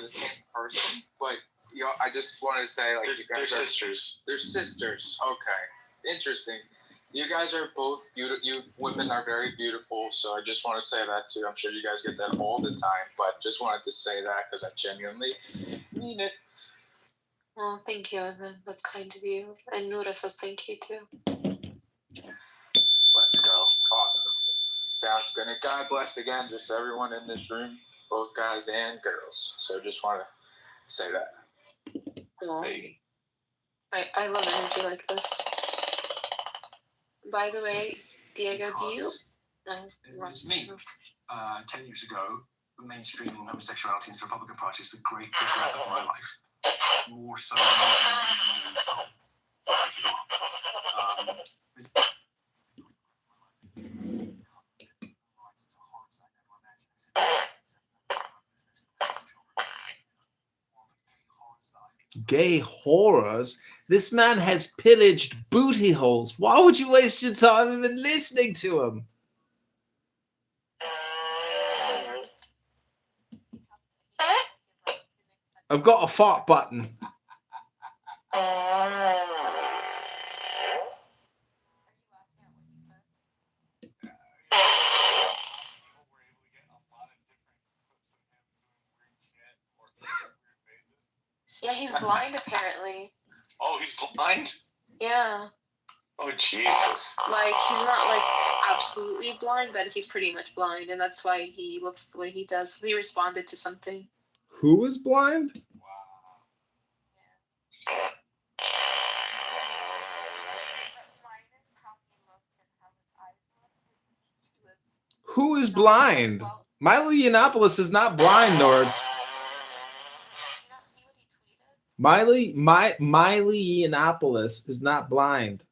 the same person, but I just wanted to say, like, they're sisters. They're sisters. Okay, interesting. You guys are both beautiful. You women are very beautiful, so I just want to say that too. I'm sure you guys get that all the time, but just wanted to say that because I genuinely mean it. Oh, thank you, Evan. That's kind of you. And Nura says thank you too. Let's go. Awesome. Sounds good. And God bless again, just everyone in this room, both guys and girls. So just want to say that. Oh. I love energy like this. By the way, Diego, do you? It was me. 10 years ago, mainstreaming homosexuality into the Republican Party is a great big grab of my life. More so than anything to me. So, gay horrors? This man has pillaged booty holes. Why would you waste your time even listening to him? I've got a fart button. Yeah, he's blind apparently. Oh, he's blind? Yeah. Oh, Jesus. Like, he's not, like, absolutely blind, but he's pretty much blind, and that's why he looks the way he does. He responded to something. Who is blind? Who is blind? Milo Yiannopoulos is not blind, Nord. Miley Yiannopoulos is not blind.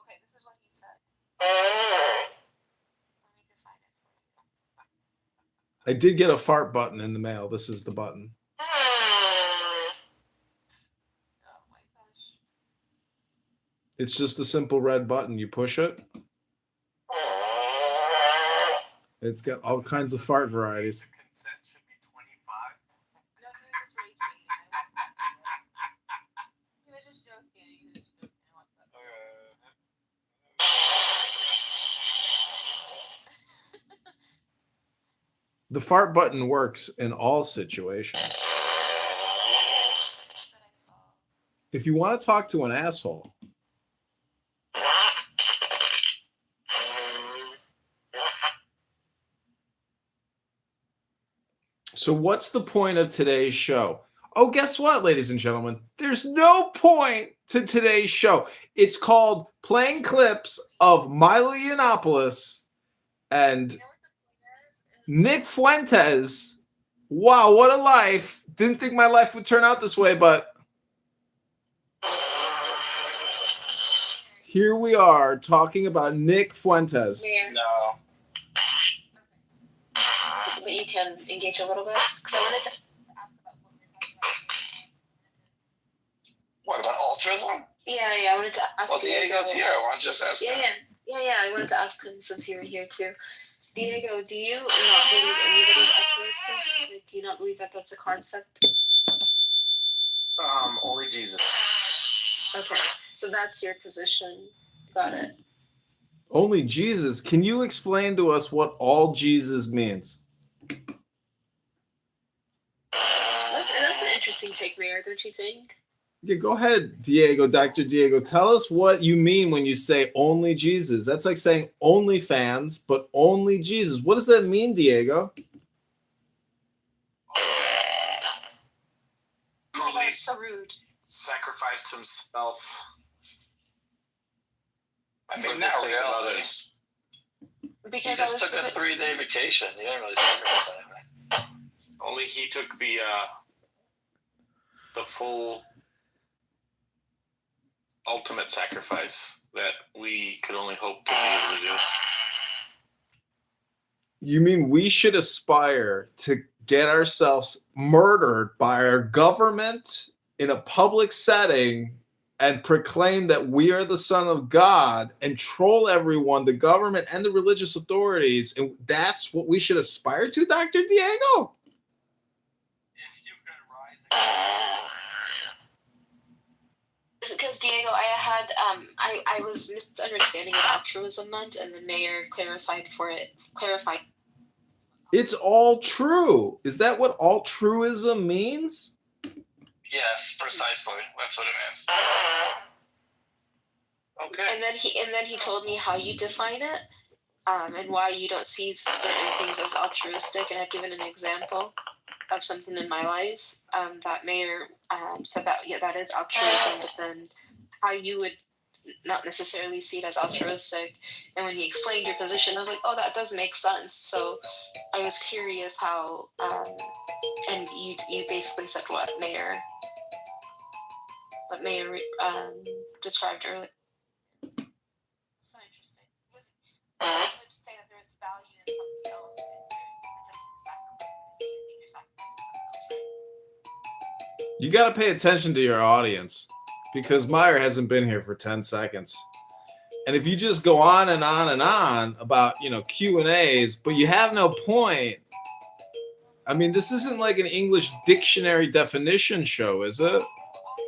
Okay, this is what he said. Let me define it for you. I did get a fart button in the mail. This is the button. Oh my gosh. It's just a simple red button. You push it. It's got all kinds of fart varieties. The consent should be 25. No, he was just raging. He was just joking. The fart button works in all situations. If you want to talk to an asshole, so what's the point of today's show? Oh, guess what, ladies and gentlemen? There's no point to today's show. It's called Playing Clips of Milo Yiannopoulos and Nick Fuentes. Wow, what a life. Didn't think my life would turn out this way, but here we are talking about Nick Fuentes. No. But you can engage a little bit. Because I wanted to ask about What about altruism? Yeah, I wanted to ask Well, Diego's here. Why don't you just ask him? Yeah, I wanted to ask him since you were here too. Diego, do you not believe anybody's altruistic? Like, do you not believe that that's a concept? Only Jesus. Okay, so that's your position. Got it. Only Jesus. Can you explain to us what all Jesus means? That's an interesting take, Mayor, don't you think? Yeah, go ahead, Diego, Dr. Diego. Tell us what you mean when you say only Jesus. That's like saying only fans, but only Jesus. What does that mean, Diego? Oh, that's so rude. Sacrificed himself. I for mean, the not sake of really. others. He Because just took a 3-day vacation. He didn't really sacrifice anything. Only he took the full ultimate sacrifice that we could only hope to be able to do. You mean we should aspire to get ourselves murdered by our government in a public setting and proclaim that we are the Son of God and troll everyone, the government and the religious authorities, and that's what we should aspire to, Dr. Diego? If you Because Diego, I was misunderstanding what altruism meant, and the mayor clarified. It's all true. Is that what altruism means? Yes, precisely. That's what it means. Okay. And then he told me how you define it, and why you don't see certain things as altruistic. And I've given an example of something in my life. That mayor said that that is altruism, but then how you would not necessarily see it as altruistic. And when he explained your position, I was like, oh, that does make sense. So I was curious how, and you basically said what mayor described earlier. So interesting. I would say that there is value in something else, and You got to pay attention to your audience because Meyer hasn't been here for 10 seconds. And if you just go on and on and on about, Q&As, but you have no point. I mean, this isn't like an English dictionary definition show, is it?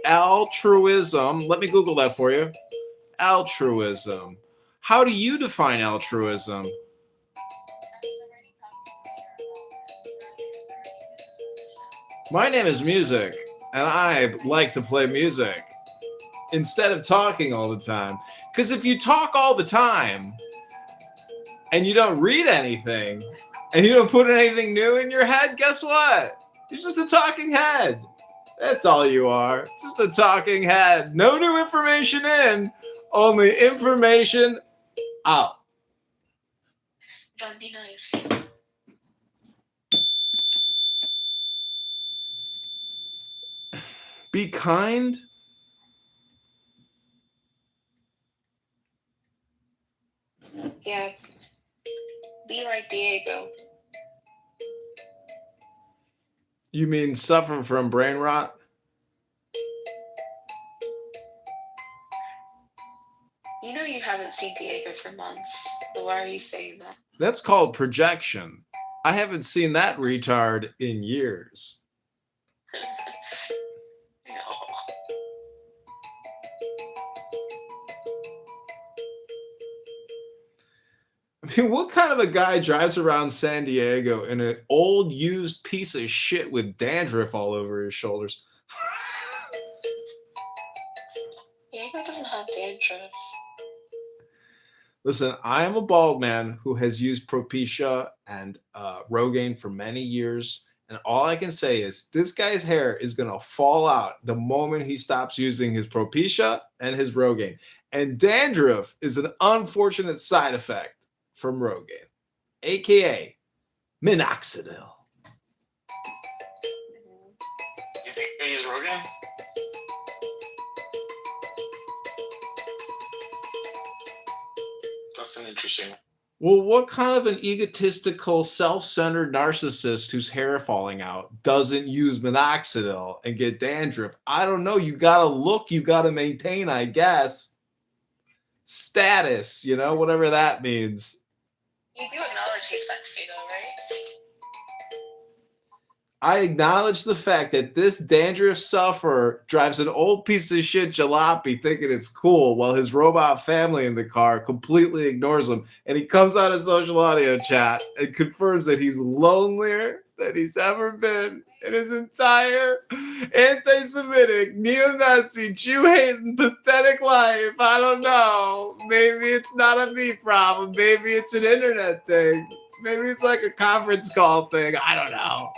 Altruism. Let me Google that for you. Altruism. How do you define altruism? My name is Music, and I like to play music instead of talking all the time. Because if you talk all the time and you don't read anything and you don't put anything new in your head, guess what? You're just a talking head. That's all you are. Just a talking head. No new information in, only information out. John, be nice. Be kind. Yeah. Be like Diego. You mean suffer from brain rot? You know you haven't seen Diego for months, so why are you saying that? That's called projection. I haven't seen that retard in years. No. I mean, what kind of a guy drives around San Diego in an old used piece of shit with dandruff all over his shoulders? Diego doesn't have dandruff. Listen, I am a bald man who has used Propecia and Rogaine for many years. And all I can say is this guy's hair is going to fall out the moment he stops using his Propecia and his Rogaine. And dandruff is an unfortunate side effect from Rogaine, a.k.a. minoxidil. You think I use Rogan? That's an interesting. Well, what kind of an egotistical, self-centered narcissist whose hair falling out doesn't use minoxidil and get dandruff? I don't know. You got to look. You got to maintain, I guess. Status, whatever that means. You do acknowledge he's sexy, though, right? I acknowledge the fact that this dandruff sufferer drives an old piece of shit jalopy thinking it's cool while his robot family in the car completely ignores him. And he comes out of social audio chat and confirms that he's lonelier than he's ever been in his entire anti-Semitic, neo-Nazi, Jew-hating, pathetic life. I don't know. Maybe it's not a me problem. Maybe it's an internet thing. Maybe it's like a conference call thing. I don't know.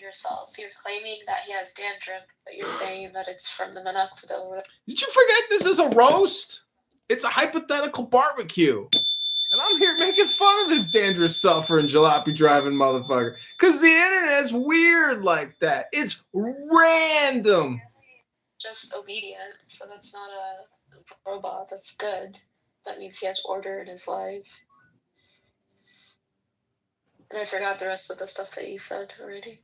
Yourself. You're claiming that he has dandruff, but you're saying that it's from the minoxidil. Did you forget this is a roast? It's a hypothetical barbecue. And I'm here making fun of this dandruff suffering jalopy driving motherfucker. Because the internet's weird like that. It's random. Just obedient, so that's not a robot. That's good. That means he has order in his life. And I forgot the rest of the stuff that you said already.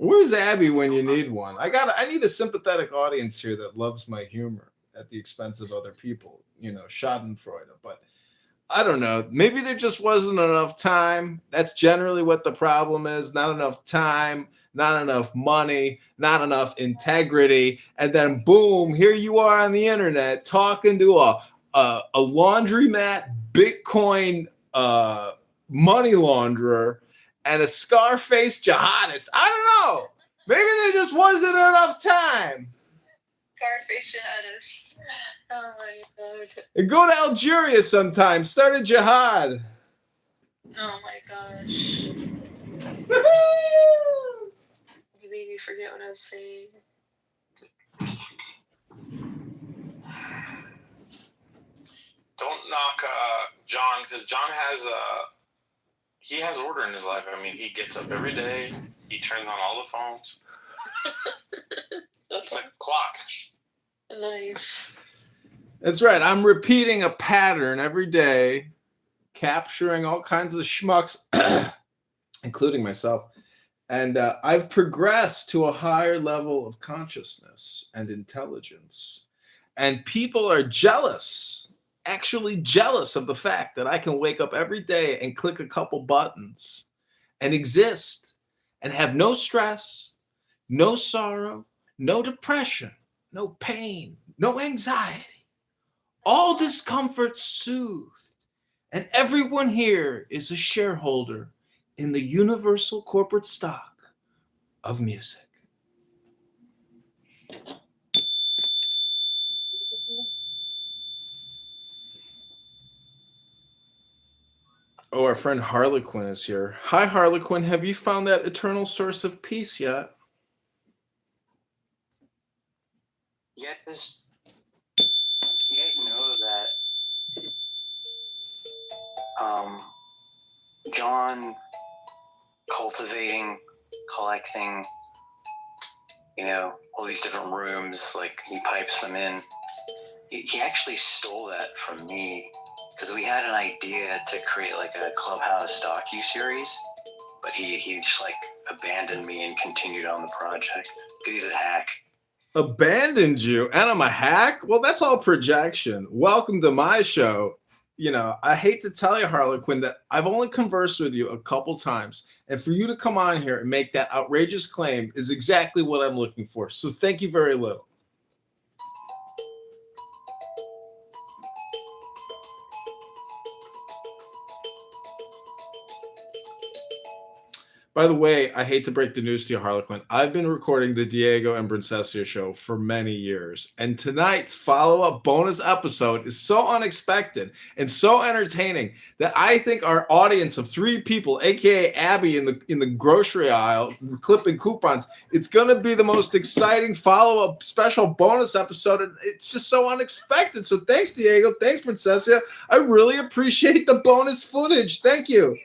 Where's Abby when you need one? I need a sympathetic audience here that loves my humor at the expense of other people. Schadenfreude. But I don't know. Maybe there just wasn't enough time. That's generally what the problem is. Not enough time, not enough money, not enough integrity. And then boom, here you are on the internet talking to a laundromat Bitcoin money launderer and a Scarface jihadist. I don't know. Maybe there just wasn't enough time. Scarface jihadist. Oh my god. And go to Algeria sometime. Start a jihad. Oh my gosh. You made me forget what I was saying. Don't knock John, because John has order in his life. I mean, he gets up every day. He turns on all the phones. It's like a clock. Nice. That's right. I'm repeating a pattern every day, capturing all kinds of schmucks, including myself. And I've progressed to a higher level of consciousness and intelligence. And people are jealous, actually jealous of the fact that I can wake up every day and click a couple buttons and exist and have no stress, no sorrow, no depression, no pain, no anxiety. All discomfort soothed. And everyone here is a shareholder in the universal corporate stock of music. Oh, our friend Harlequin is here. Hi, Harlequin. Have you found that eternal source of peace yet? Yes. You guys know that John cultivating, collecting, all these different rooms, like he pipes them in. He actually stole that from me because we had an idea to create like a Clubhouse docu-series, but he just like abandoned me and continued on the project because he's a hack. Abandoned you and I'm a hack? Well, that's all projection. Welcome to my show. I hate to tell you, Harlequin, that I've only conversed with you a couple times. And for you to come on here and make that outrageous claim is exactly what I'm looking for. So thank you very little. By the way, I hate to break the news to you, Harlequin. I've been recording the Diego and Princessia show for many years. And tonight's follow-up bonus episode is so unexpected and so entertaining that I think our audience of 3 people, aka Abby in the grocery aisle, clipping coupons, it's going to be the most exciting follow-up special bonus episode. And it's just so unexpected. So thanks, Diego. Thanks, Princessia. I really appreciate the bonus footage. Thank you.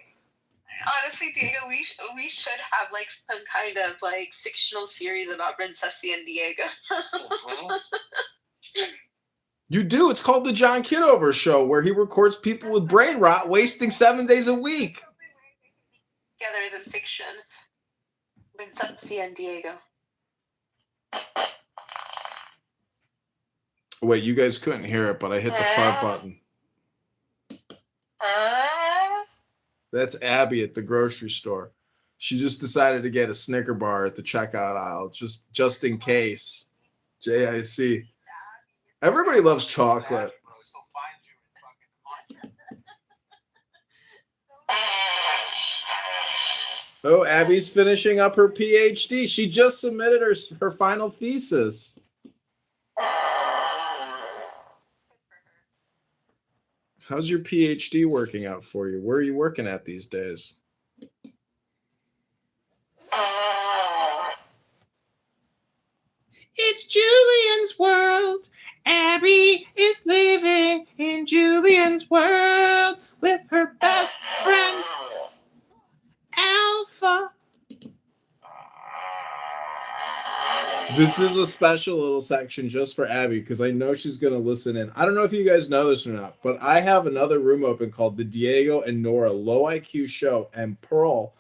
Honestly, Diego, we should have like some kind of like fictional series about Princessia and Diego. You do. It's called the John Kitover Show, where he records people with brain rot wasting 7 days a week. Together is in fiction. Princessia and Diego. Wait, you guys couldn't hear it, but I hit the fart button. That's Abby at the grocery store. She just decided to get a Snicker bar at the checkout aisle, just in case. JIC. Everybody loves chocolate. Oh, Abby's finishing up her PhD. She just submitted her final thesis. How's your PhD working out for you? Where are you working at these days? It's Julian's world. Abby is living in Julian's world with her best friend, Alpha. This is a special little section just for Abby because I know she's going to listen in. I don't know if you guys know this or not, but I have another room open called the Diego and Nora Low IQ Show, and Pearl.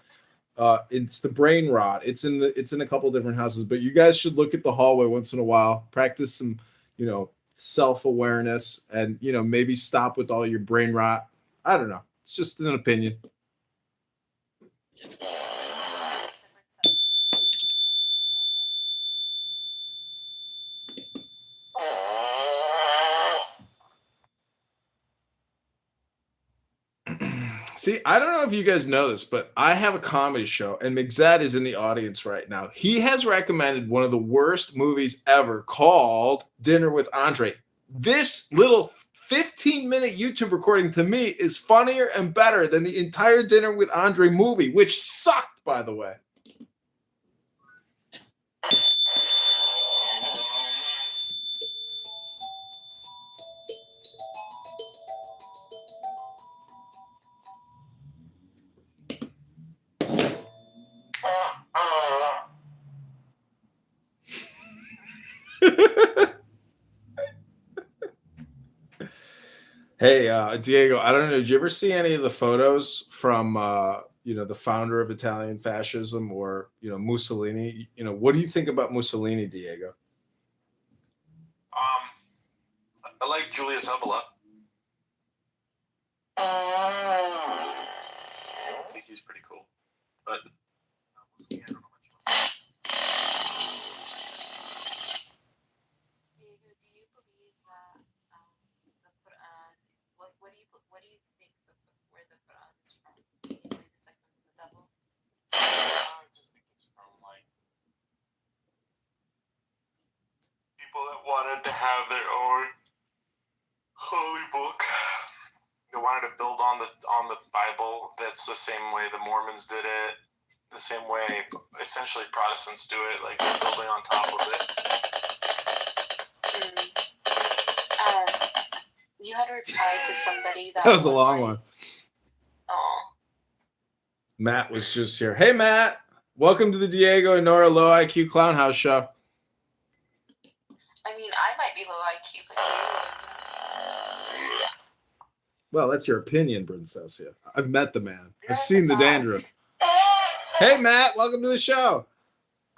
It's the brain rot. It's in a couple different houses, but you guys should look at the hallway once in a while, practice some, self-awareness, and maybe stop with all your brain rot. I don't know. It's just an opinion. See, I don't know if you guys know this, but I have a comedy show, and McZad is in the audience right now. He has recommended one of the worst movies ever called Dinner with Andre. This little 15-minute YouTube recording to me is funnier and better than the entire Dinner with Andre movie, which sucked, by the way. Hey, Diego, I don't know. Did you ever see any of the photos from, the founder of Italian fascism or, Mussolini? What do you think about Mussolini, Diego? I like Julius Evola. I think he's pretty cool, but yeah, I don't know much about Diego, do you believe that the Quran? What do you think where the Quran is from? Do you believe it's like from the devil? I just think it's from like people that wanted to have their own holy book. They wanted to build on the Bible. That's the same way the Mormons did it. The same way essentially Protestants do it. Like they're building on top of it. You had replied to somebody that That was a long one. Oh. Matt was just here. Hey, Matt. Welcome to the Diego and Nora Low IQ Clown House Show. I mean, I might be low IQ, but Diego isn't. Well, that's your opinion, Princessia. I've met the man. I've You're seen the the dandruff. Hey, Matt. Welcome to the show.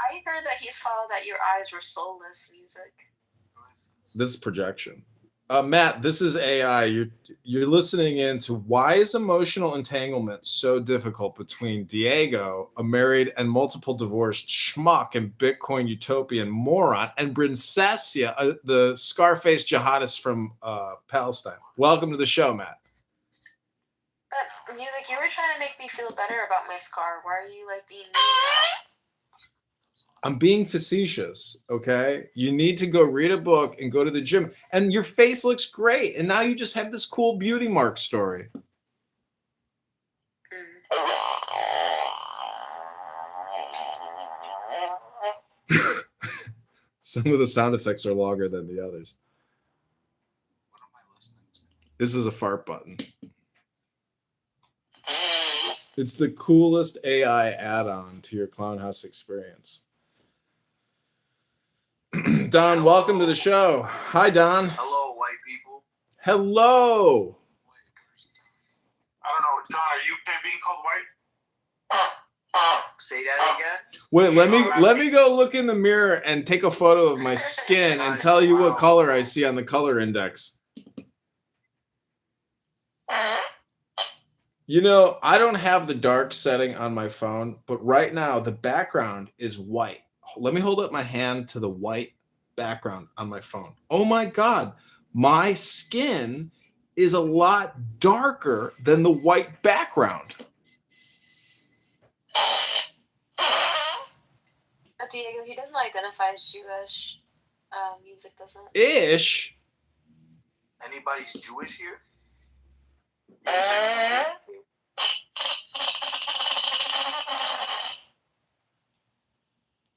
I heard that he saw that your eyes were soulless music. This is projection. Matt, this is AI. You're listening in to why is emotional entanglement so difficult between Diego, a married and multiple divorced schmuck and Bitcoin utopian moron, and Princessia, the Scarface jihadist from Palestine. Welcome to the show, Matt. Music, you were trying to make me feel better about my scar. Why are you like being mean now? I'm being facetious, okay? You need to go read a book and go to the gym. And your face looks great. And now you just have this cool beauty mark story. Some of the sound effects are longer than the others. What am I listening to? This is a fart button. It's the coolest AI add-on to your Clown House experience. Don, welcome to the show. Hi, Don. Hello, white people. Hello. I don't know, John. Are you okay being called white? Say that again. Wait, let me go look in the mirror and take a photo of my skin and tell you what color I see on the color index. I don't have the dark setting on my phone, but right now the background is white. Let me hold up my hand to the white background on my phone. Oh my God, my skin is a lot darker than the white background. Diego, he doesn't identify as Jewish. Music doesn't. Ish. Anybody's Jewish here?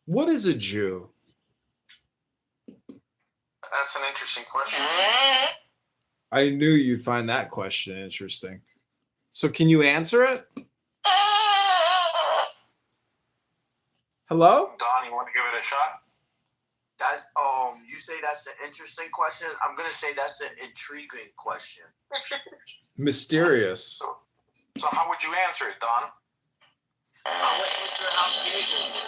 What is a Jew? That's an interesting question. I knew you'd find that question interesting. So can you answer it? Hello? Don, you want to give it a shot? That's you say that's an interesting question. I'm gonna say that's an intriguing question. Mysterious. So how would you answer it, Don? I would answer how Diego would.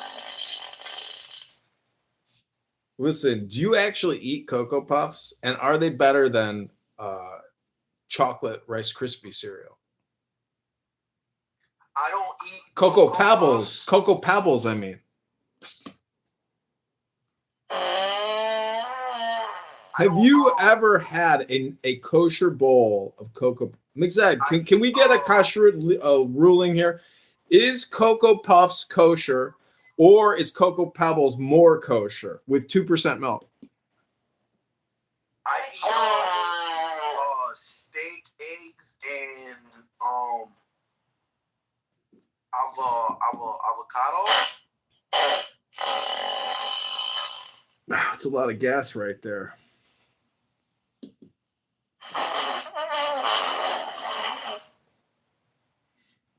Listen, do you actually eat Cocoa Puffs? And are they better than chocolate Rice Krispie cereal? I don't eat Cocoa Puffs. Pebbles. Cocoa Pebbles, I mean. Have you ever had a kosher bowl of cocoa? Mixed, can we get a kosher ruling here? Is Cocoa Puffs kosher, or is Cocoa Pebbles more kosher with 2% milk? I eat steak, eggs, and avocado. That's a lot of gas right there.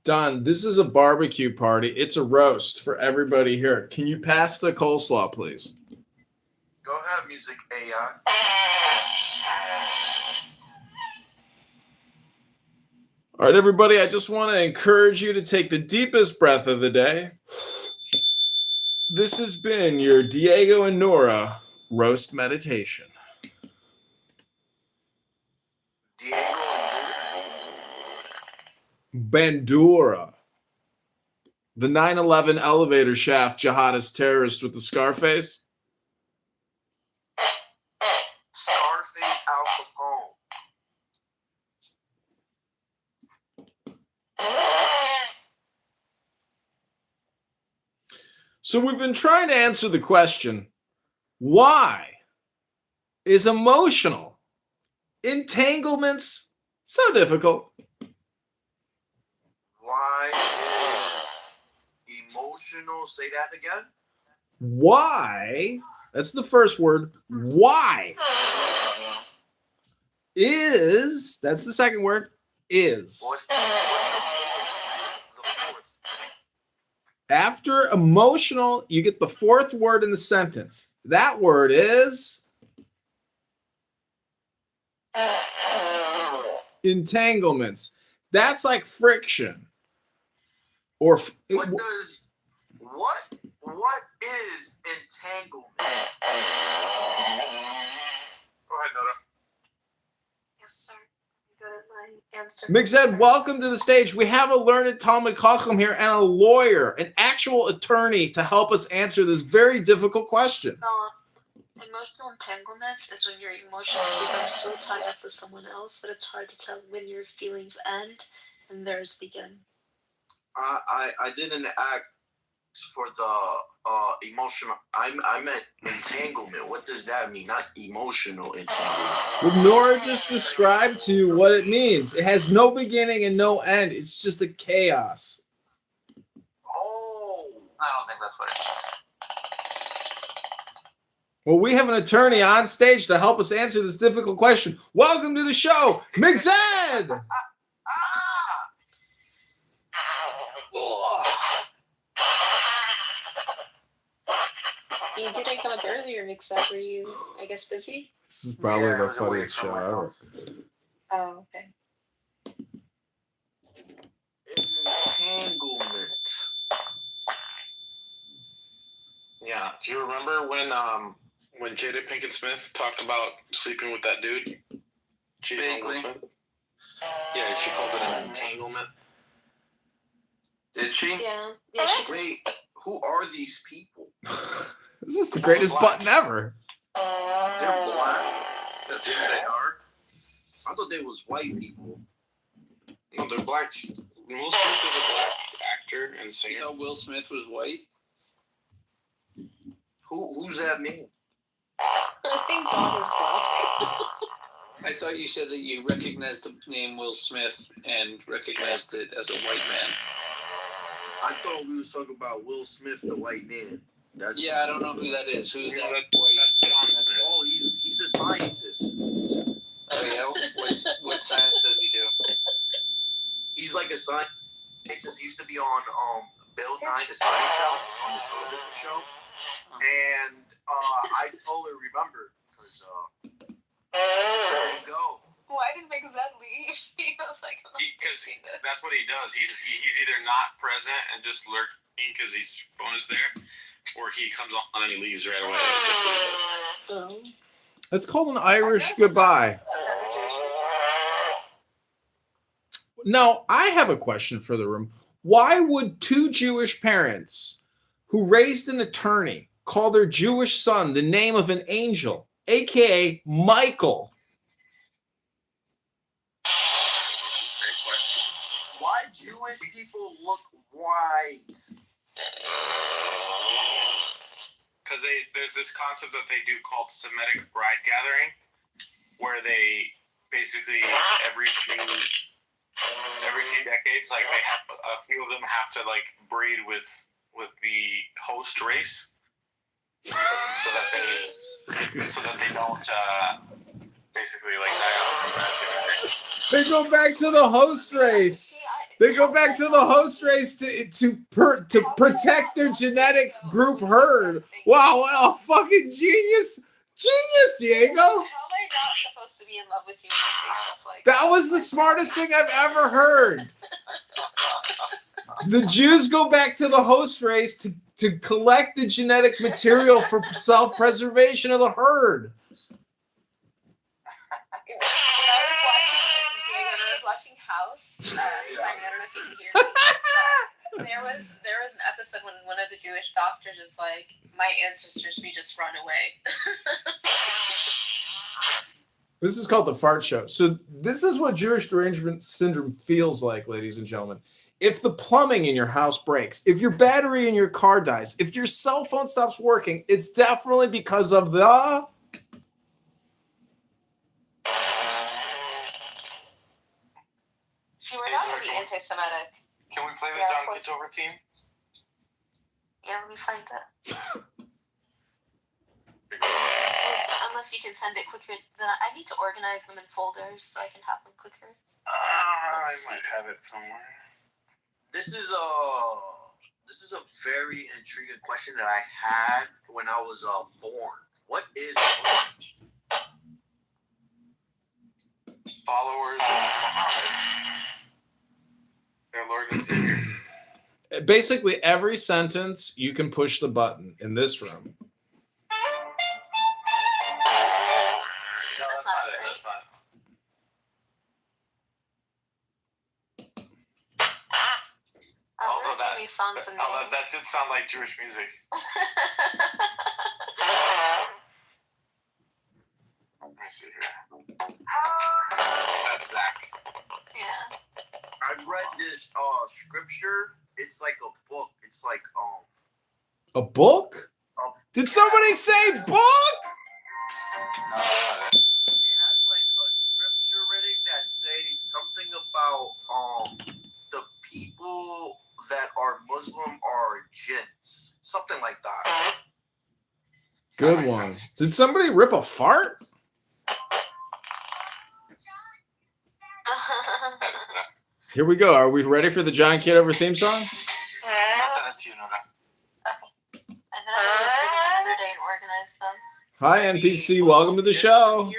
Don, this is a barbecue party. It's a roast for everybody here. Can you pass the coleslaw, please? Go ahead, music AI. All right, everybody, I just want to encourage you to take the deepest breath of the day. This has been your Diego and Nora roast meditation. Diego and Bandura, the 9/11 elevator shaft jihadist terrorist with the Scarface. Scarface Al Capone. So we've been trying to answer the question, why is emotional entanglements so difficult? Why is emotional? Say that again. Why? That's the first word. Why is? That's the second word. Is. What's the fourth? After emotional, you get the fourth word in the sentence. That word is entanglements. That's like friction. Or what is entanglement? Go ahead, Nora. Yes, sir. Good at my answer. Mixed, welcome to the stage. We have a learned Talmud Chacham here and a lawyer, an actual attorney to help us answer this very difficult question. Emotional entanglements is when your emotions become so tied up with someone else that it's hard to tell when your feelings end and theirs begin. I didn't ask for the emotional. I meant entanglement. What does that mean? Not emotional entanglement. Well, Nora just described to you what it means. It has no beginning and no end. It's just a chaos. Oh, I don't think that's what it means. Well, we have an attorney on stage to help us answer this difficult question. Welcome to the show, Mixed. You didn't come up earlier, Mix-Up. Were you, I guess, busy? This is probably Yeah, I the was away funniest from show my ever. phone. Oh, okay. Entanglement. Yeah. Do you remember when Jada Pinkett Smith talked about sleeping with that dude? Cheating on Will Smith? Yeah, she called it an entanglement. Did she? Yeah. Wait, who are these people? This is the greatest button ever. They're black. That's who they are. I thought they was white people. No, they're black. Will Smith is a black actor and singer. You know Will Smith was white? Who's that man? I think Don is black. I thought you said that you recognized the name Will Smith and recognized it as a white man. I thought we was talking about Will Smith, the white man. I don't know who that is. Who's that white? That's John Smith. Oh, he's a scientist. Oh yeah, what science does he do? He's like a scientist. He used to be on Bill Nye the Science Show on the television show, and I totally remember because there you go. Why did Mix that leave? He was like, Because that's what he does. He's either not present and just lurking because his phone is there, or he comes on and he leaves right away. That's what he does. That's called an Irish goodbye. Now, I have a question for the room. Why would two Jewish parents who raised an attorney call their Jewish son the name of an angel, aka Michael? Great question. Why Jewish people look white? Because there's this concept that they do called Semitic bride gathering, where they basically every few decades, like they have, a few of them have to like breed with the host race, so that they don't basically like die out. They go back to the host race. They go back to the host race to protect their genetic group herd. Wow, what a fucking genius, Diego. How am I not supposed to be in love with you when you say stuff like that? That was the smartest thing I've ever heard. The Jews go back to the host race to collect the genetic material for self-preservation of the herd. When I was watching House, Simon, I don't know if you can hear me, but there was an episode when one of the Jewish doctors is like, my ancestors, we just run away. This is called the fart show. So this is what Jewish derangement syndrome feels like, ladies and gentlemen. If the plumbing in your house breaks, if your battery in your car dies, if your cell phone stops working, it's definitely because of the... See, we're not going to be anti-Semitic. Can we play the John Kitover theme? Yeah, let me find it. Unless you can send it quicker. Then I need to organize them in folders so I can have them quicker. I might have it somewhere. This is a very intriguing question that I had when I was born. What is Followers of Muhammad, their Lord and Savior. Basically, every sentence, you can push the button in this room. No, that's not it. That's not it. Although there are too many songs in there. that did sound like Jewish music. Let me see here. That's Zach. Yeah. I've read this scripture. It's like a book. It's like A book? Did somebody say book? No, that's not it. it has like a scripture reading that says something about the people that are Muslim are jinns. Something like that. Good one. Did somebody rip a fart? Here we go. Are we ready for the John Kitover theme song? I'll send it to you, Nora. And then I'm going to go through them another day and organize them. Hi, NPC. Welcome to the show.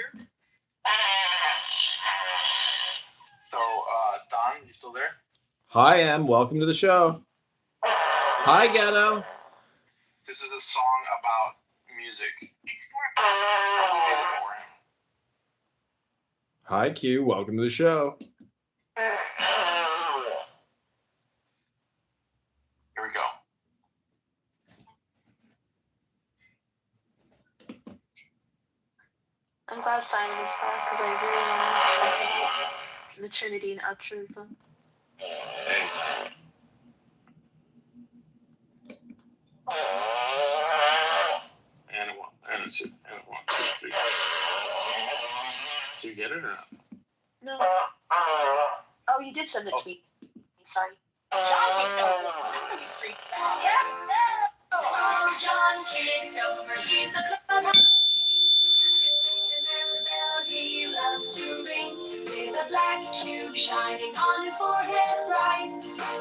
So, Don, you still there? Hi, Em. Welcome to the show. Hi, Ghetto. This is a song about music. It's for him. We made it for him. Hi, Q. Welcome to the show. Here we go. I'm glad Simon is back because I really want to talk about the Trinity and altruism. Thanks. And a one, and a two, and a 1, 2, 3. Do you get it or not? No. Oh, you did send it to me. Sorry. John Kitover, Sesame Street song. Oh, John Kitover, he's the clubhouse. Consistent as a bell, he loves to ring. With a black cube shining on his forehead bright.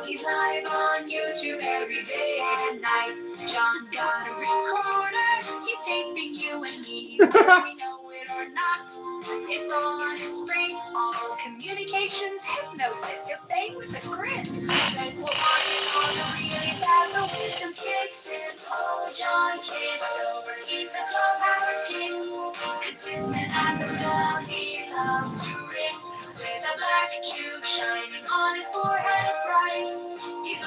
He's live on YouTube every day and night. John's got a recorder, he's taping you and me. Whether we know it or not, it's all on his screen. All communications, hypnosis, he'll say with a grin. Then quote on his also release as the wisdom kicks in. Oh, John Kitover, he's the clubhouse king. Consistent as the bell, he loves to ring. With a black cube shining on his forehead bright. He's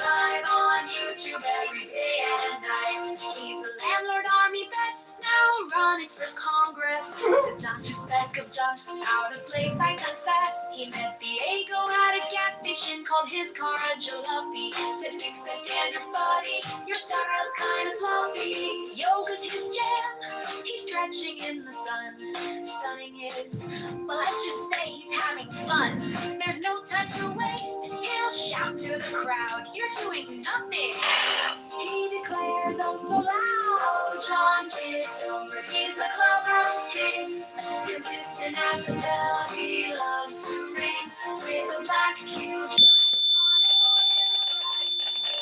running for Congress. Says not respect of dust, out of place I confess. He met Diego at a gas station, called his car a jalopy. Said fix a dandruff buddy, your style's kinda sloppy. Yoga's his jam, he's stretching in the sun, sunning his, well let's just say he's having fun. There's no time to waste, he'll shout to the crowd, you're doing nothing. He declares oh so loud, oh John Kitover, he's the clubhouse king. Consistent as the bell he loves to ring, with a black cube shining on his forehead.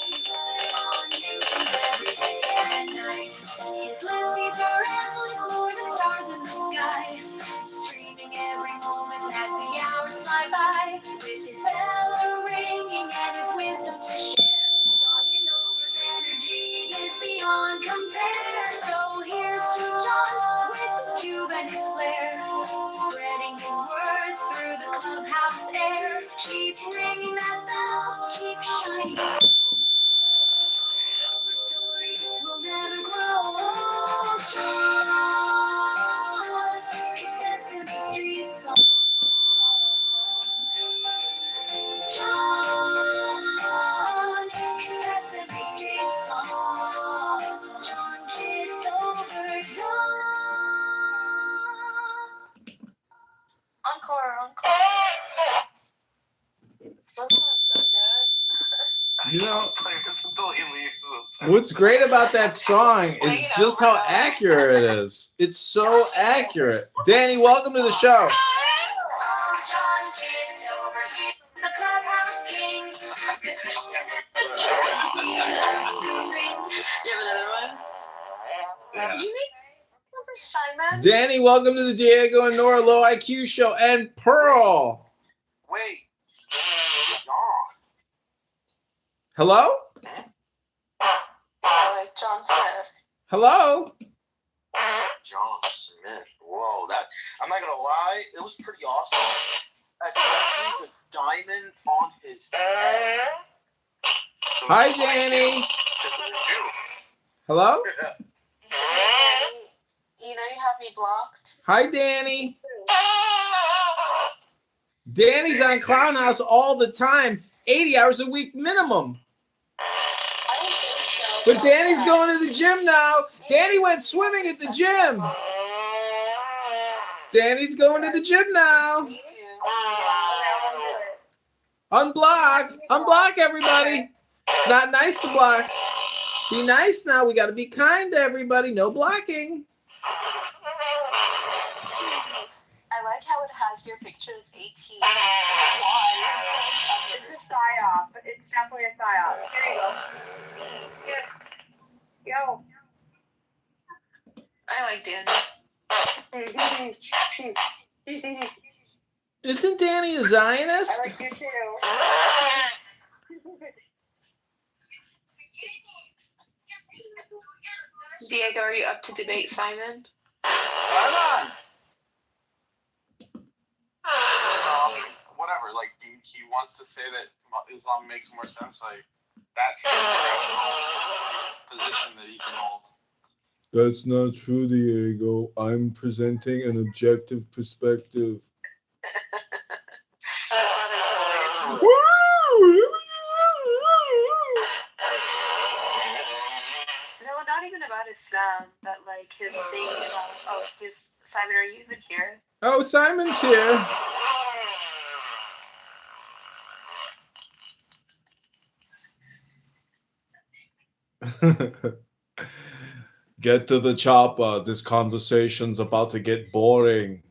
He's live on YouTube every day and night. His live feeds are endless, more than stars in the sky, streaming every moment as the hours fly by, with his bell ringing and his wisdom to share. John Kitover's energy is beyond compare. So here's to John with his cube and his flair, spreading his words through the clubhouse air. Keep ringing that bell, keep shining. John Kitover's story will never grow old. John, it's Sesame Street song. John, it's Sesame Street song. John Kitover, John. Encore, encore. Wasn't that so good? You know, Play this until he leaves. what's great about that song is just how accurate it is. It's so accurate. Danny, welcome to the show. John Kitover, he's the clubhouse king. Consistent. He loves to ring. You have another one? Yeah. Did you make over Simon? Danny, welcome to the Diego and Nora Low IQ show. And Pearl. Wait, John. Hello? Like John Smith. Hello? John Smith. Whoa, that I'm not gonna lie, it was pretty awesome. Especially the diamond on his head. Hi, Danny. Hello? You know you have me blocked. Hi, Danny. Danny's on Clown House all the time, 80 hours a week minimum. But Danny's going to the gym now. Danny went swimming at the gym. Danny's going to the gym now. Unblock. Unblock, everybody. It's not nice to block. Be nice now. We got to be kind to everybody. No blocking. I like how it has your pictures 18. It's a psyop. It's definitely a psyop. Here you go. I like Danny. Isn't Danny a I Zionist? like you too. Diego, are you up to debate Simon? Simon! Whatever, like he wants to say that Islam makes more sense. Like that's his rational position that he can hold. That's not true, Diego. I'm presenting an objective perspective. No, not even about Islam, but like his thing and all. Oh, his Simon, are you even here? Oh, Simon's here. Get to the chopper. This conversation's about to get boring.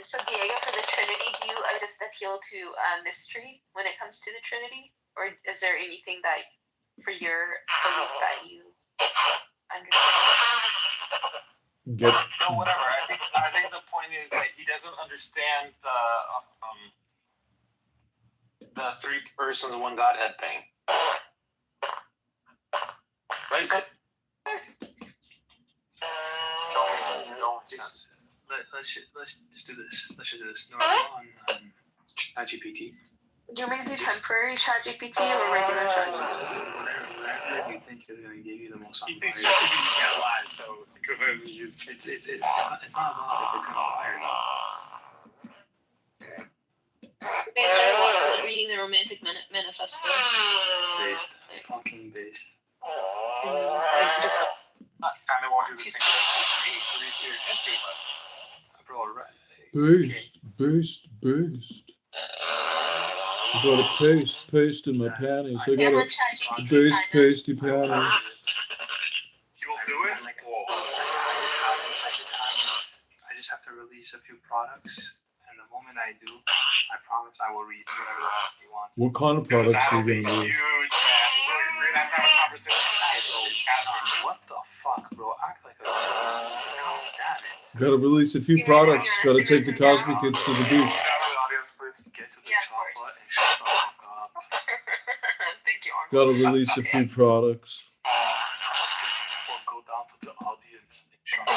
So Diego, for the Trinity, do you just appeal to mystery when it comes to the Trinity, or is there anything that, for your belief, that you understand? Get No, whatever. I think the point is that he doesn't understand the three persons, one Godhead thing. Right? Let's just do this. Let's just do this. No, on ChatGPT. Do you want me to do temporary ChatGPT or regular ChatGPT? whatever you think is going to give you the most He unbiased. thinks you can't lie, so go ahead and use. It's not about if it's going to lie or not. Okay, I started reading the Romantic Manifesto. Based. Fucking based. Just Simon won't do the same thing for me to read your history book. Bro, right. Based. I got a paste in my panties. I got a pasty panties. You will do it? I just have to release a few products, and the moment I do, I promise I will read whatever the fuck you want. What kind of products are That'll you be gonna huge, do? man. We're gonna have to have a conversation tonight, bro. Chat on it. What the fuck, bro? Act like a God damn it. Gotta release a few products. Gotta take the Cosby Kids to the beach. Audience, please. Get to the Yeah, of chopper course. and shut the fuck up. Thank you, Arnold. Gotta release a few products. Or go down to the audience and shut up.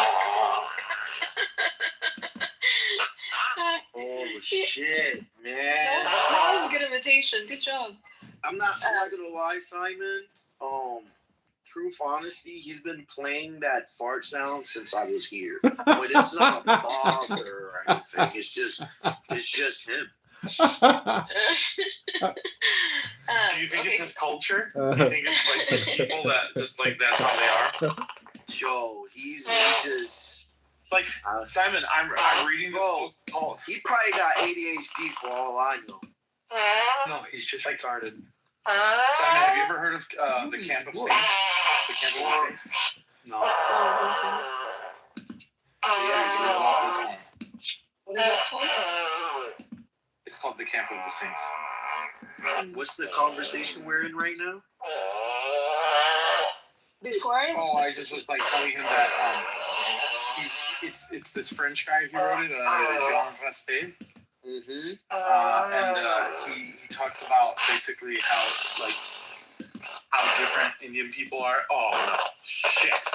Oh shit, man! That was a good imitation. Good job. I'm not gonna lie, Simon. Truth honesty, he's been playing that fart sound since I was here. But it's not a bother or anything. It's just him. Do you think it's his culture? Do you think it's like his people that just like that's how they are? Yo, he's just It's like Simon, I'm reading this book called. he probably got ADHD for all I know. No, he's just retarded. Simon, have you ever heard of the Camp of Saints? The Camp of the Saints. No. What is that called? It's called the Camp of the Saints. What's the conversation we're in right now? Before I I just was like telling him that it's this French guy who wrote it, Jean Raspail. Mm-hmm. And he talks about basically how different Indian people are. Oh no, shit!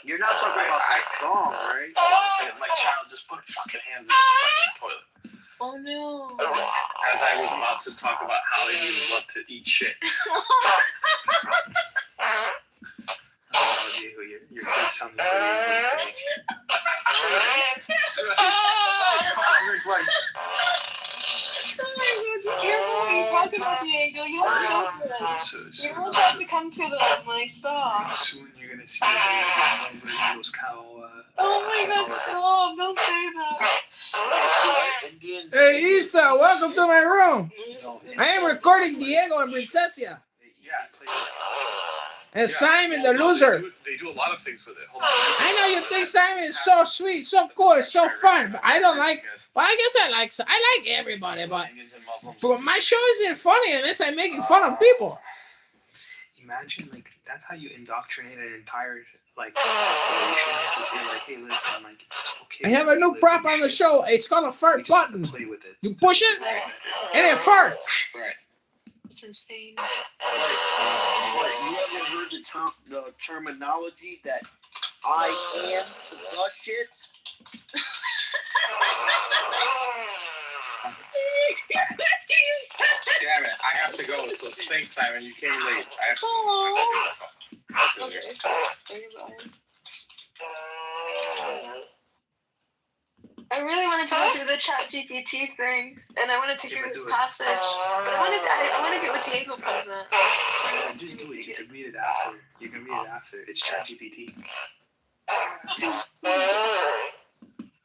You're not talking about that song, right? I said my child just put fucking hands in the fucking toilet. Oh no. As I was about to talk about how Indians love to eat shit. Diego, your kids sound pretty Oh my god, be careful what you're talking about, Diego. You have children. You're about to come to them, like, stop. Soon you're gonna see the those cow. Oh my god, stop. Don't say that. Indians. Hey Isa, welcome to my room. No, I am recording Diego and Princessia. yeah, play those And Simon the loser. They do a lot of things with it. Hold on. I know you think Simon is so sweet, so cool, so fun, but I don't like. Well, I guess I like everybody, but Indians and Muslims. my show isn't funny unless I'm making fun of people. Imagine, like, that's how you indoctrinate an entire, like, population to say, like, hey, listen, like, it's okay. I have a new prop on the show. It's called a We fart just have to button. play with it. You push it, and it farts. Right. It's insane. But you ever heard the terminology that I am the shit? Damn it! I have to go. So thanks, Simon. You came late. I have to. Okay. I really wanted to go through the chat GPT thing, and I wanted to hear his passage, but I wanted to do a Diego present. Just do it. You can read it after. It's ChatGPT.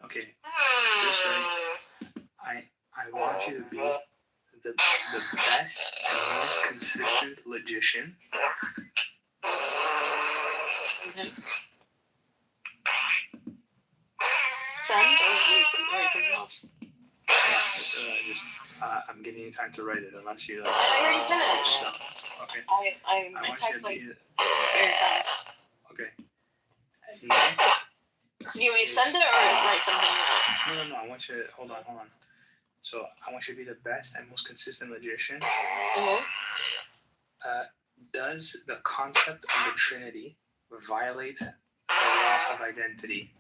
Okay. Just right. I want you to be the best and most consistent logician. Okay. Send or write something else? I'm giving you time to write it, unless you. I already finished. Okay. I typed like very fast. Okay. Next. So you want me to send it or write something out? No. I want you. Hold on. So I want you to be the best and most consistent logician. Mm-hmm. Does the concept of the Trinity violate the law of identity?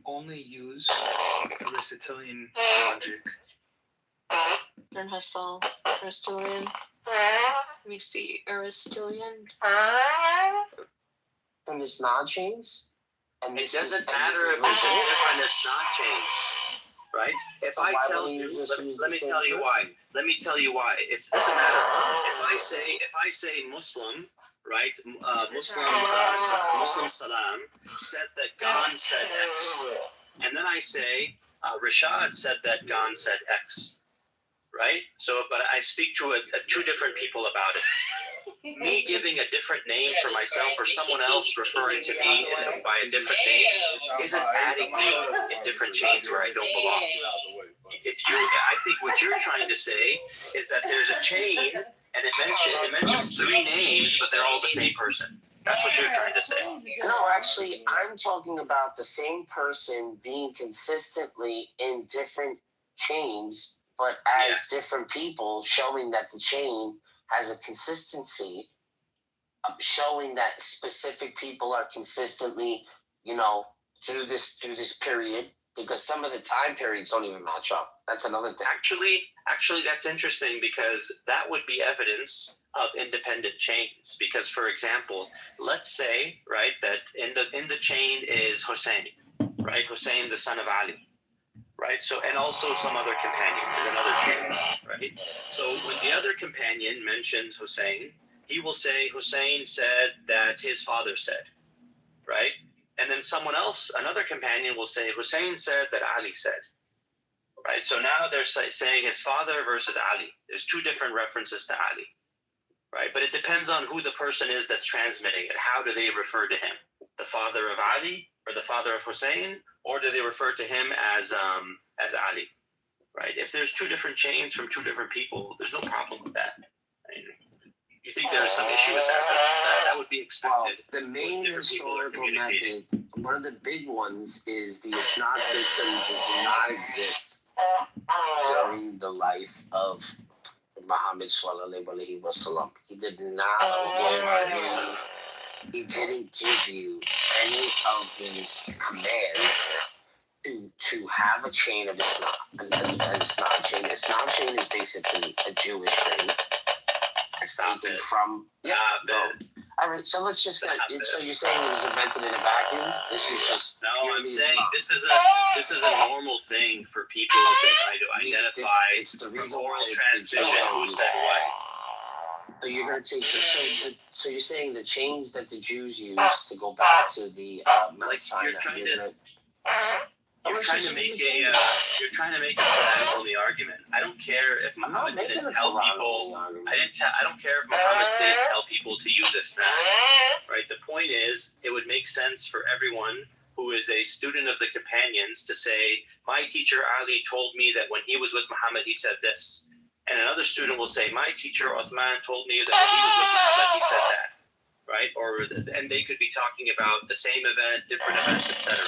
Only use Aristotelian logic. Learn how to spell Aristotelian. Let me see. Aristotelian. From the snod chains? And It doesn't matter if there's a different snot chains, right? If I tell you, let me tell you why. Let me tell you why. It doesn't matter. If I say Muslim, right? Muslim Salam said that Gan said X, and then I say Rashad said that Gan said X, right? So, but I speak to two different people about it. Me giving a different name for myself or someone else referring to me by a different name isn't adding me in different chains where I don't belong. I think what you're trying to say is that there's a chain and it mentions three names, but they're all the same person. That's what you're trying to say. No, actually, I'm talking about the same person being consistently in different chains, but as different people, showing that the chain has a consistency, showing that specific people are consistently, through this period, because some of the time periods don't even match up. That's another thing. Actually, that's interesting because that would be evidence of independent chains. Because, for example, let's say, right, that in the chain is Hussein, right? Hussein, the son of Ali, right? So, and also some other companion is another chain, right? So when the other companion mentions Hussein, he will say Hussein said that his father said, right? And then someone else, another companion will say Hussein said that Ali said, right? So now they're saying his father versus Ali. There's two different references to Ali, right? But it depends on who the person is that's transmitting it. How do they refer to him? The father of Ali or the father of Hussein? Or do they refer to him as Ali, right? If there's two different chains from two different people, there's no problem with that. I mean, you think there's some issue with that? That would be expected. Well, the main historical method, one of the big ones, is the Isnad system does not exist during the life of Muhammad sallallahu alaihi wasallam. He did not he didn't give you any of these commands to have a chain of Islam. An Islam chain. Islam chain is basically a Jewish thing. It's taken from All right, so let's just get. So you're saying it was invented in a vacuum? This is just. No, I'm saying this is a normal thing for people to try to identify it's the reason oral why transmission who said what. So you're going to take so you're saying the chains that the Jews used to go back to the Mount Sinai. You're trying to make a political argument. I don't care if Muhammad didn't tell people. I don't care if Muhammad didn't tell people to use Isnad. Right. The point is, it would make sense for everyone who is a student of the companions to say, my teacher Ali told me that when he was with Muhammad, he said this. And another student will say, my teacher Uthman told me that when he was with Muhammad, he said that. Right? And they could be talking about the same event, different events, etc.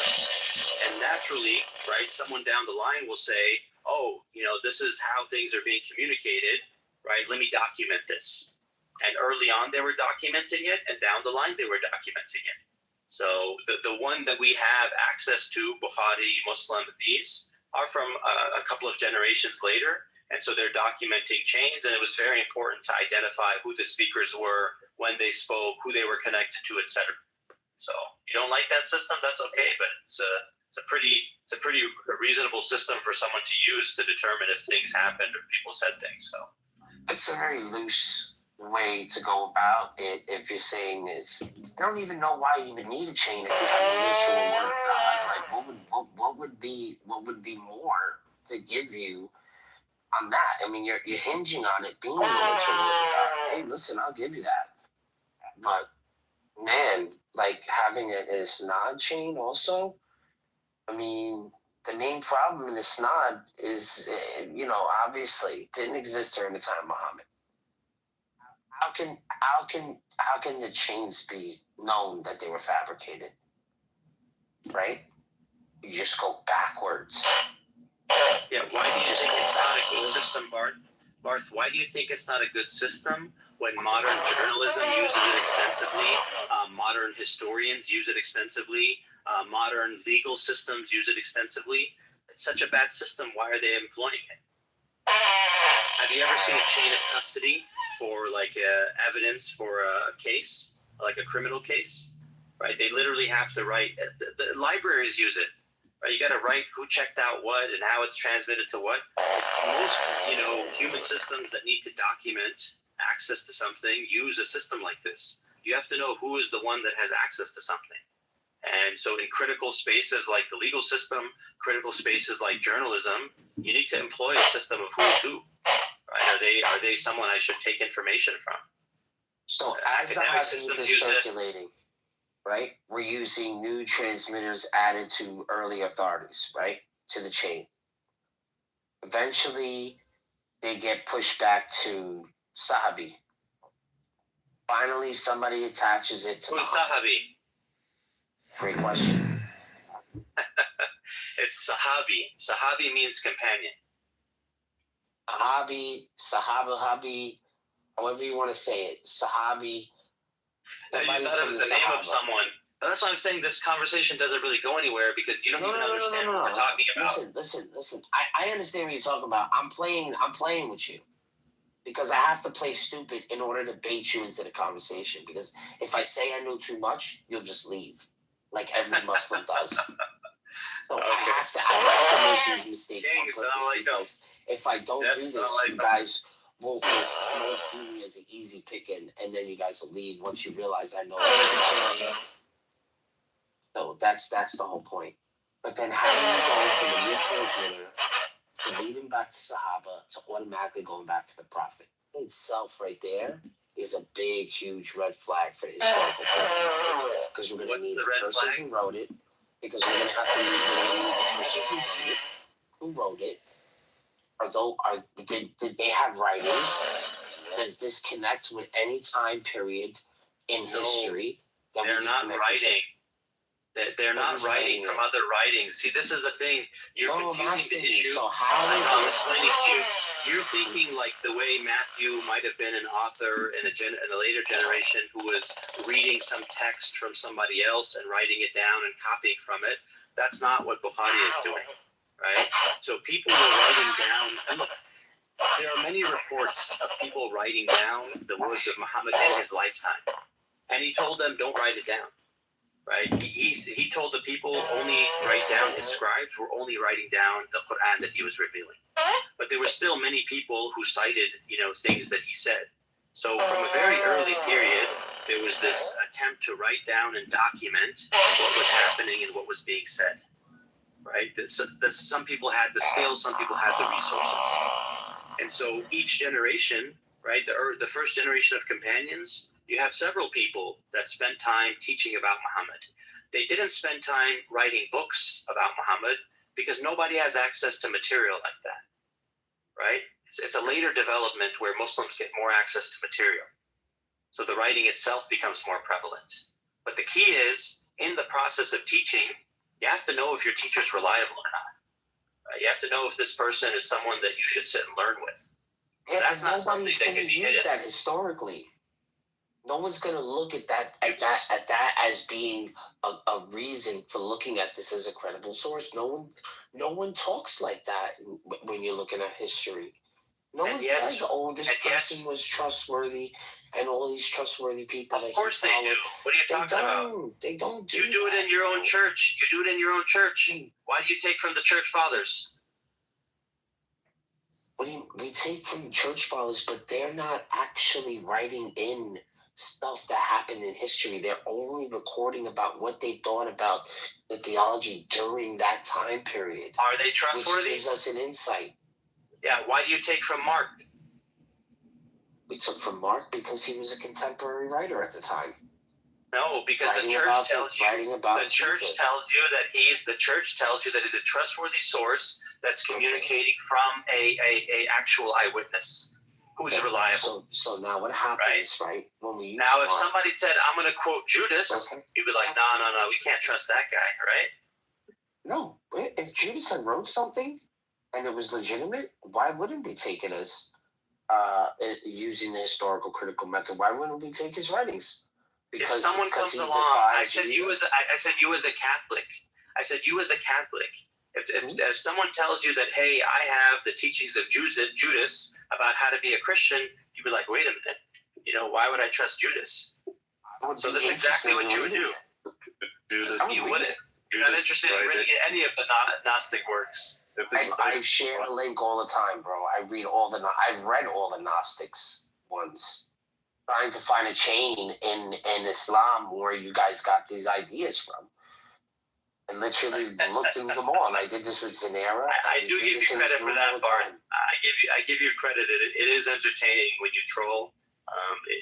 And naturally, right, someone down the line will say, oh, this is how things are being communicated, right? Let me document this. And early on, they were documenting it, and down the line, they were documenting it. So the one that we have access to, Bukhari, Muslim, these are from a couple of generations later. And so they're documenting chains, and it was very important to identify who the speakers were, when they spoke, who they were connected to, etc. So you don't like that system? That's okay, but it's a pretty reasonable system for someone to use to determine if things happened or people said things. So it's a very loose way to go about it. If you're saying is, I don't even know why you would need a chain if you have the literal word of God. Like what would be more to give you on that? I mean, you're hinging on it being the literal word of God. Hey, listen, I'll give you that. But man, like having an Isnad chain also, I mean, the main problem in Isnad is, obviously didn't exist during the time of Muhammad. How can the chains be known that they were fabricated? Right? You just go backwards. Yeah, why do you think it's not a good system, Barth? Why do you think it's not a good system when modern journalism uses it extensively, modern historians use it extensively, modern legal systems use it extensively? It's such a bad system. Why are they employing it? Have you ever seen a chain of custody for like evidence for a case, like a criminal case? Right? They literally have to write. The libraries use it. Right? You got to write who checked out what and how it's transmitted to what. Most, human systems that need to document access to something use a system like this. You have to know who is the one that has access to something. And so in critical spaces like the legal system, critical spaces like journalism, you need to employ a system of who's who. Right? Are they someone I should take information from? So as the hyperloop is circulating, right, we're using new transmitters added to early authorities, right, to the chain. Eventually, they get pushed back to Sahabi. Finally, somebody attaches it to Who's Sahabi? Great question. It's Sahabi. Sahabi means companion. Sahabi, however you want to say it. Sahabi. No, you thought it was the name of someone. But that's why I'm saying this conversation doesn't really go anywhere because you don't even understand what we're talking about. Listen. I understand what you're talking about. I'm playing with you. Because I have to play stupid in order to bait you into the conversation. Because if I say I know too much, you'll just leave. Like every Muslim does. So okay. I have to make these mistakes on purpose because if I don't do this, you guys won't see me as an easy picking, and then you guys will leave once you realize I know everything. So that's the whole point. But then how do you go from the new transmitter to leading back to Sahaba to automatically going back to the Prophet? In itself right there is a big, huge red flag for the historical method. Because we're going to need the person who wrote it. Because we're going to have to need the person who wrote it. Did they have writings? Does this connect with any time period in history? They're not writing. They're not writing from other writings. See, this is the thing. You're confusing the issue. So how is I'm explaining to you. You're thinking like the way Matthew might have been an author in a later generation who was reading some text from somebody else and writing it down and copying from it. That's not what Bukhari is doing, right? So people were writing down, and look, there are many reports of people writing down the words of Muhammad in his lifetime. And he told them, don't write it down. Right? He told the people only write down, his scribes were only writing down the Quran that he was revealing. But there were still many people who cited, things that he said. So from a very early period, there was this attempt to write down and document what was happening and what was being said. Right? Some people had the skills, some people had the resources. And so each generation, right, the first generation of companions, you have several people that spent time teaching about Muhammad. They didn't spend time writing books about Muhammad because nobody has access to material like that, right? It's a later development where Muslims get more access to material. So the writing itself becomes more prevalent. But the key is, in the process of teaching, you have to know if your teacher's reliable or not. Right? You have to know if this person is someone that you should sit and learn with. Yeah, that's not something that can be hidden. That historically. No one's going to look at that as being a reason for looking at this as a credible source. No one talks like that when you're looking at history. No one says, "Oh, this person was trustworthy," and all these trustworthy people. Of course they do. What are you talking about? They don't. You do it in your own church. You do it in your own church. Why do you take from the church fathers? We take from the church fathers, but they're not actually writing in stuff that happened in history. They're only recording about what they thought about the theology during that time period. Are they trustworthy? Which gives us an insight. Yeah, why do you take from Mark? We took from Mark because he was a contemporary writer at the time. No, because the church tells you that he's a trustworthy source that's communicating from a actual eyewitness. Who's reliable. So now what happens, right? When we use if somebody said, I'm going to quote Judas, you'd be like, no, we can't trust that guy, right? No. If Judas had wrote something and it was legitimate, why wouldn't we take it as using the historical critical method? Why wouldn't we take his writings? Because if someone comes along, I said you as a Catholic. If someone tells you that, hey, I have the teachings of Judas about how to be a Christian, you'd be like, wait a minute, why would I trust Judas? So that's exactly what you would do. You wouldn't. You're not interested in reading any of the Gnostic works. I share a link all the time, bro. I've read all the Gnostics ones, trying to find a chain in Islam where you guys got these ideas from. And literally looked through them all. And I did this with Zanera. I do give you credit for that, Bart. I give you credit. It is entertaining when you troll.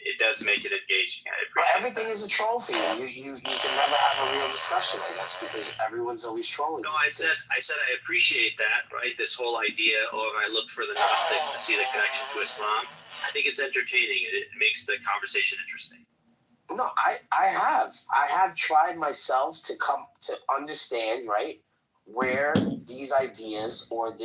It does make it engaging. I appreciate everything is a troll for you. You can never have a real discussion, I guess, because everyone's always trolling. No, I said I appreciate that, right? This whole idea, I look for the Gnostics to see the connection to Islam. I think it's entertaining. It makes the conversation interesting. No, I have tried myself to come to understand, right, where these ideas or this